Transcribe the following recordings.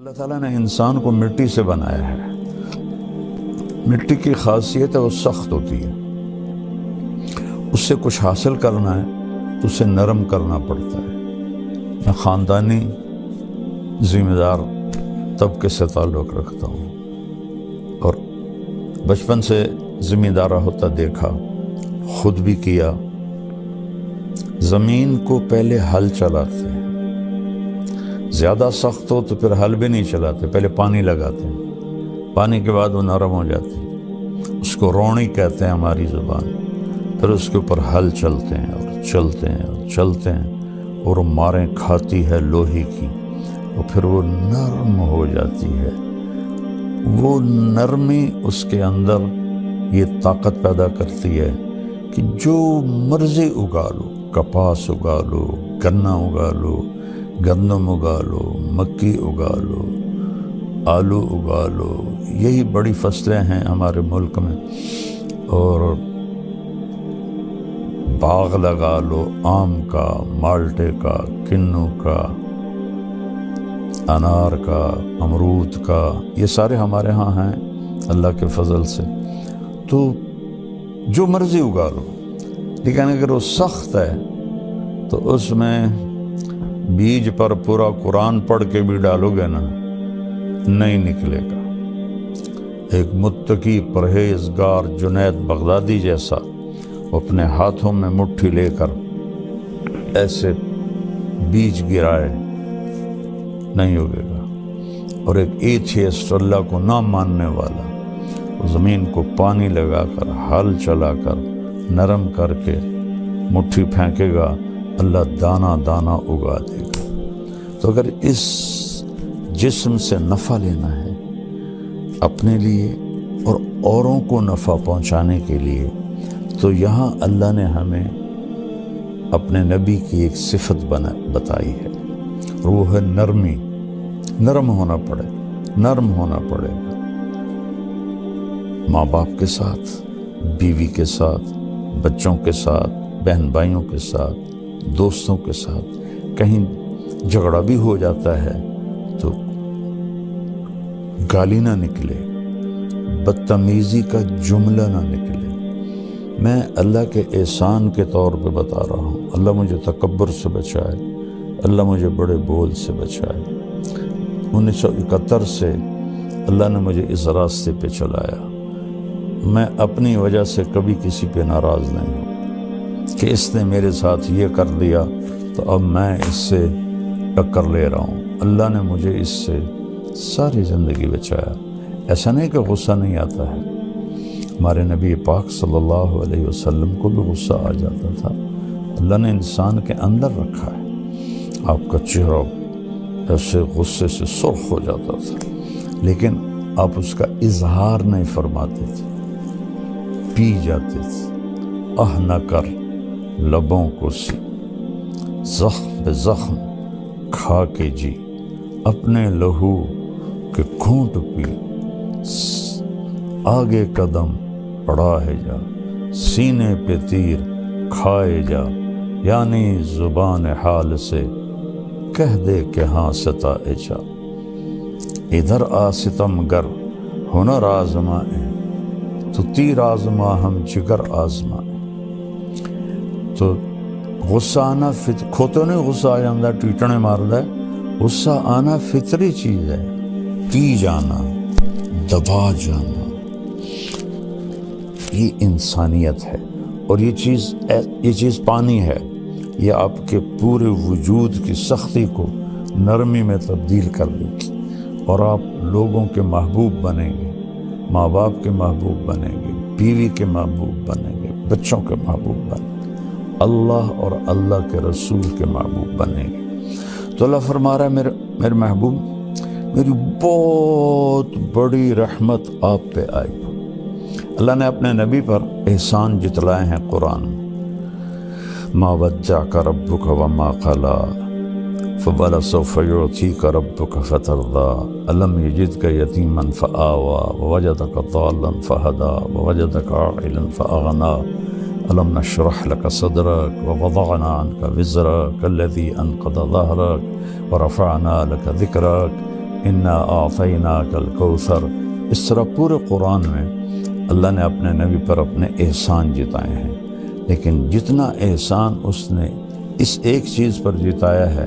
اللہ تعالیٰ نے انسان کو مٹی سے بنایا ہے۔ مٹی کی خاصیت ہے وہ سخت ہوتی ہے، اس سے کچھ حاصل کرنا ہے تو اسے نرم کرنا پڑتا ہے۔ میں خاندانی ذمہ دار طبقے سے تعلق رکھتا ہوں اور بچپن سے ذمہ دارہ ہوتا دیکھا، خود بھی کیا۔ زمین کو پہلے ہل چلاتے ہیں، زیادہ سخت ہو تو پھر ہل بھی نہیں چلاتے، پہلے پانی لگاتے ہیں، پانی کے بعد وہ نرم ہو جاتی ہے، اس کو روڑی کہتے ہیں ہماری زبان۔ پھر اس کے اوپر ہل چلتے ہیں اور چلتے ہیں اور چلتے ہیں اور وہ ماریں کھاتی ہے لوہے کی، اور پھر وہ نرم ہو جاتی ہے۔ وہ نرمی اس کے اندر یہ طاقت پیدا کرتی ہے کہ جو مرضی اگا لو، کپاس اگا لو، گنا اگا لو، گندم اگا لو، مکی اگا لو، آلو اگا لو، یہی بڑی فصلیں ہیں ہمارے ملک میں۔ اور باغ لگا لو، آم کا، مالٹے کا، کنو کا، انار کا، امرود کا، یہ سارے ہمارے ہاں ہیں اللہ کے فضل سے۔ تو جو مرضی اگا لو، لیکن اگر وہ سخت ہے تو اس میں بیج پر پورا قرآن پڑھ کے بھی ڈالو گے نا، نہیں نکلے گا۔ ایک متقی پرہیزگار جنید بغدادی جیسا اپنے ہاتھوں میں مٹھی لے کر ایسے بیج گرائے، نہیں ہوگے گا۔ اور ایک ایتھیسٹ، اللہ کو نہ ماننے والا، زمین کو پانی لگا کر، ہل چلا کر، نرم کر کے مٹھی پھینکے گا، اللہ دانہ دانہ اگا دے گا۔ تو اگر اس جسم سے نفع لینا ہے اپنے لیے اور اوروں کو نفع پہنچانے کے لیے، تو یہاں اللہ نے ہمیں اپنے نبی کی ایک صفت بتائی ہے، اور وہ ہے نرمی۔ نرم ہونا پڑے گا ماں باپ کے ساتھ، بیوی کے ساتھ، بچوں کے ساتھ، بہن بھائیوں کے ساتھ، دوستوں کے ساتھ۔ کہیں جھگڑا بھی ہو جاتا ہے تو گالی نہ نکلے، بدتمیزی کا جملہ نہ نکلے۔ میں اللہ کے احسان کے طور پہ بتا رہا ہوں، اللہ مجھے تکبر سے بچائے، اللہ مجھے بڑے بول سے بچائے۔ 1971 سے اللہ نے مجھے اس راستے پہ چلایا۔ میں اپنی وجہ سے کبھی کسی پہ ناراض نہیں ہوں کہ اس نے میرے ساتھ یہ کر دیا تو اب میں اس سے ٹکر لے رہا ہوں۔ اللہ نے مجھے اس سے ساری زندگی بچایا۔ ایسا نہیں کہ غصہ نہیں آتا ہے، ہمارے نبی پاک صلی اللہ علیہ وسلم کو بھی غصہ آ جاتا تھا۔ اللہ نے انسان کے اندر رکھا ہے۔ آپ کا چہرہ ایسے غصے سے سرخ ہو جاتا تھا، لیکن آپ اس کا اظہار نہیں فرماتے تھے، پی جاتے تھے۔ نہ کر لبوں کو سی، زخم بے زخم کھا کے جی، اپنے لہو کے گھونٹ پی، آگے قدم پڑا ہے جا، سینے پہ تیر کھائے جا، یعنی زبان حال سے کہہ دے کہ ہاں ستائے جا۔ ادھر آ ستم گر ہنر آزمائے، تو تیر آزما ہم جگر آزمائے۔ تو غصہ آنا کھوتوں نے غصہ آ جاندہ، ٹیٹنے ماردہ ہے۔ غصہ آنا فطری چیز ہے، پی جانا، دبا جانا، یہ انسانیت ہے۔ اور یہ چیز پانی ہے، یہ آپ کے پورے وجود کی سختی کو نرمی میں تبدیل کر دے گی، اور آپ لوگوں کے محبوب بنیں گے، ماں باپ کے محبوب بنیں گے، بیوی کے محبوب بنیں گے، بچوں کے محبوب بنیں گے، اللہ اور اللہ کے رسول کے محبوب بنیں گے۔ تو اللہ فرما رہا ہے میرے محبوب، میری بہت بڑی رحمت آپ پہ آئی۔ اللہ نے اپنے نبی پر احسان جتلائے ہیں قرآن میں۔ ما ودعک ربک وما قلی فولسوف یعطیک ربک فترضی الم یجدک یتیما فآوی ووجدک ضالا فہدی ووجدک عائلا فأغنی الم نشرح لك صدرك ووضعنا عنك وزرك الذي انقض ظهرك ورفعنا لك ذكرك انا اعطیناک الکوثر، اس طرح پورے قرآن میں اللہ نے اپنے نبی پر اپنے احسان جتائے ہیں، لیکن جتنا احسان اس نے اس ایک چیز پر جتایا ہے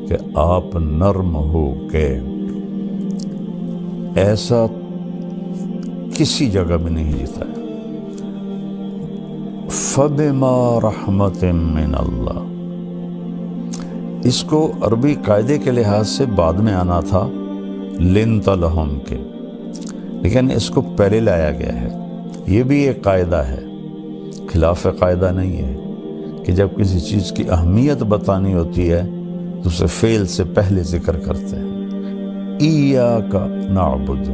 کہ آپ نرم ہو کے، ایسا کسی جگہ بھی نہیں جتایا۔ فَبِمَا رَحْمَةٍ مِّنَ اللَّهِ، اس کو عربی قاعدے کے لحاظ سے بعد میں آنا تھا لِنْتَ لَهُمْ کے، لیکن اس کو پہلے لایا گیا ہے۔ یہ بھی ایک قاعدہ ہے، خلاف قاعدہ نہیں ہے، کہ جب کسی چیز کی اہمیت بتانی ہوتی ہے تو اسے فعل سے پہلے ذکر کرتے ہیں۔ ایاک نعبد،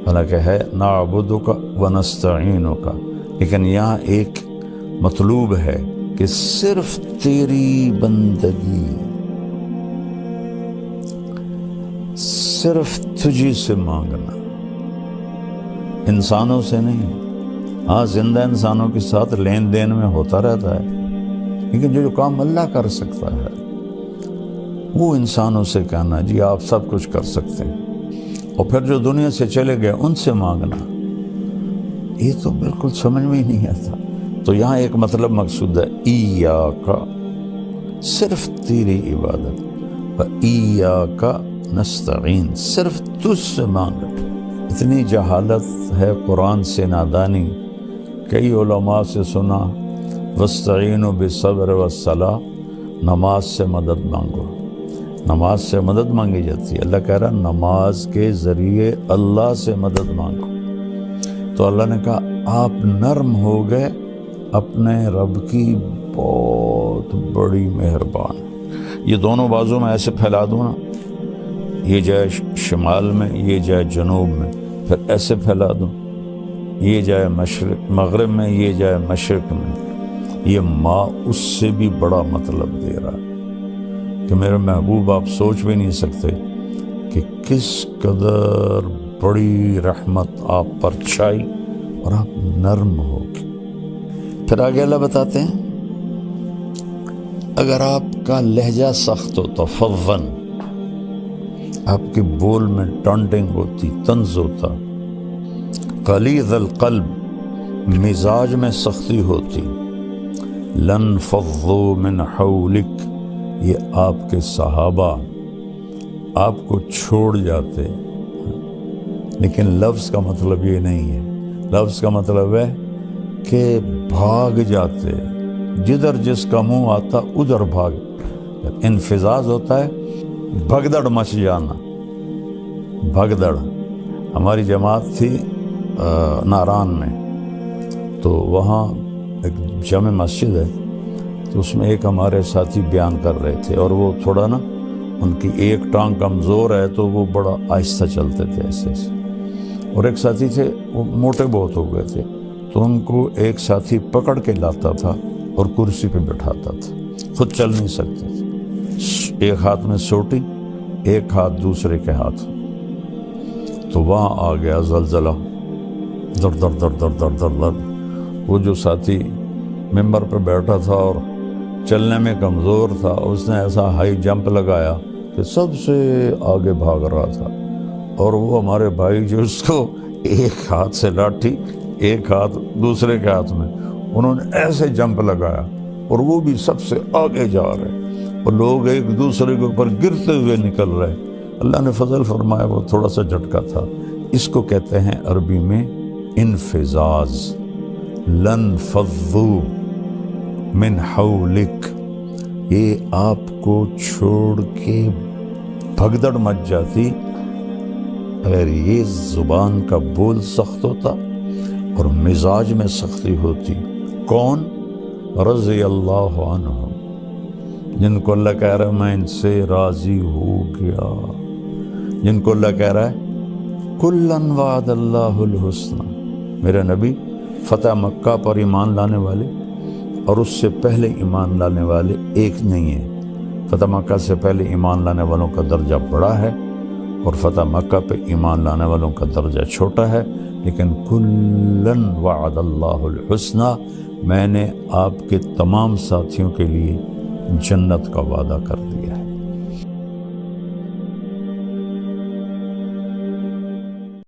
حالانکہ ہے نعبدک ونستعینک، لیکن یہاں ایک مطلوب ہے کہ صرف تیری بندگی، صرف تجھی سے مانگنا، انسانوں سے نہیں۔ ہاں زندہ انسانوں کے ساتھ لین دین میں ہوتا رہتا ہے، لیکن جو کام اللہ کر سکتا ہے وہ انسانوں سے کہنا جی آپ سب کچھ کر سکتے ہیں، اور پھر جو دنیا سے چلے گئے ان سے مانگنا، یہ تو بالکل سمجھ میں ہی نہیں آتا۔ تو یہاں ایک مطلب مقصود ہے، ایاک، صرف تیری عبادت، وَإِيَّاكَ نستعین، صرف تجھ سے مانگنا۔ اتنی جہالت ہے قرآن سے نادانی، کئی علماء سے سنا وَاسْتَعِينُوا بِالصَّبْرِ وَالصَّلَاةِ، نماز سے مدد مانگو، نماز سے مدد مانگی جاتی ہے۔ اللہ کہہ رہا نماز کے ذریعے اللہ سے مدد مانگو، تو اللہ نے کہا آپ نرم ہو گئے، اپنے رب کی بہت بڑی مہربان۔ یہ دونوں بازو میں ایسے پھیلا دوں نا، یہ جائے شمال میں، یہ جائے جنوب میں، پھر ایسے پھیلا دوں، یہ جائے مشرق مغرب میں، یہ جائے مشرق میں، یہ ماں اس سے بھی بڑا مطلب دے رہا ہے کہ میرے محبوب آپ سوچ بھی نہیں سکتے کہ کس قدر بڑی رحمت آپ پر چھائی اور آپ نرم ہو گئے۔ پھر آگے اللہ بتاتے ہیں اگر آپ کا لہجہ سخت ہوتا، فظن، آپ کے بول میں ٹانٹنگ ہوتی، طنز ہوتا، غلیظ القلب، مزاج میں سختی ہوتی، لَانْفَضُّوا مِنْ حَوْلِكَ، یہ آپ کے صحابہ آپ کو چھوڑ جاتے۔ لیکن لفظ کا مطلب یہ نہیں ہے، لفظ کا مطلب ہے کہ بھاگ جاتے، جدھر جس کا منہ آتا ادھر بھاگ۔ انفزاز ہوتا ہے بھگدڑ مچ جانا، بھگدڑ۔ ہماری جماعت تھی ناران میں، تو وہاں ایک جامع مسجد ہے، تو اس میں ایک ہمارے ساتھی بیان کر رہے تھے، اور وہ تھوڑا نا ان کی ایک ٹانگ کمزور ہے تو وہ بڑا آہستہ چلتے تھے ایسے ایسے، اور ایک ساتھی تھے وہ موٹے بہت ہو گئے تھے، تو ان کو ایک ساتھی پکڑ کے لاتا تھا اور کرسی پہ بٹھاتا تھا، خود چل نہیں سکتے تھے، ایک ہاتھ میں سوٹی، ایک ہاتھ دوسرے کے ہاتھ۔ تو وہاں آ گیا زلزلہ، در در در در در در در۔ وہ جو ساتھی ممبر پر بیٹھا تھا اور چلنے میں کمزور تھا، اس نے ایسا ہائی جمپ لگایا کہ سب سے آگے بھاگ رہا تھا، اور وہ ہمارے بھائی جو اس کو ایک ہاتھ سے لاٹھی، ایک ہاتھ دوسرے کے ہاتھ میں، انہوں نے ایسے جمپ لگایا اور وہ بھی سب سے آگے جا رہے، اور لوگ ایک دوسرے کے اوپر گرتے ہوئے نکل رہے۔ اللہ نے فضل فرمایا وہ تھوڑا سا جھٹکا تھا۔ اس کو کہتے ہیں عربی میں انفزاز، لَانْفَضُّوا مِنْ حَوْلِكَ، یہ آپ کو چھوڑ کے بھگدڑ مچ جاتی اگر یہ زبان کا بول سخت ہوتا اور مزاج میں سختی ہوتی۔ کون؟ رضی اللہ عنہ، جن کو اللہ کہہ رہا ہے میں ان سے راضی ہو گیا، جن کو اللہ کہہ رہا ہے کُلًّا وعد اللہ الحسنى۔ میرے نبی فتح مکہ پر ایمان لانے والے اور اس سے پہلے ایمان لانے والے ایک نہیں ہیں۔ فتح مکہ سے پہلے ایمان لانے والوں کا درجہ بڑا ہے اور فتح مکہ پہ ایمان لانے والوں کا درجہ چھوٹا ہے، لیکن کُلًّا وعد اللہ الحسنى، میں نے آپ کے تمام ساتھیوں کے لیے جنت کا وعدہ کر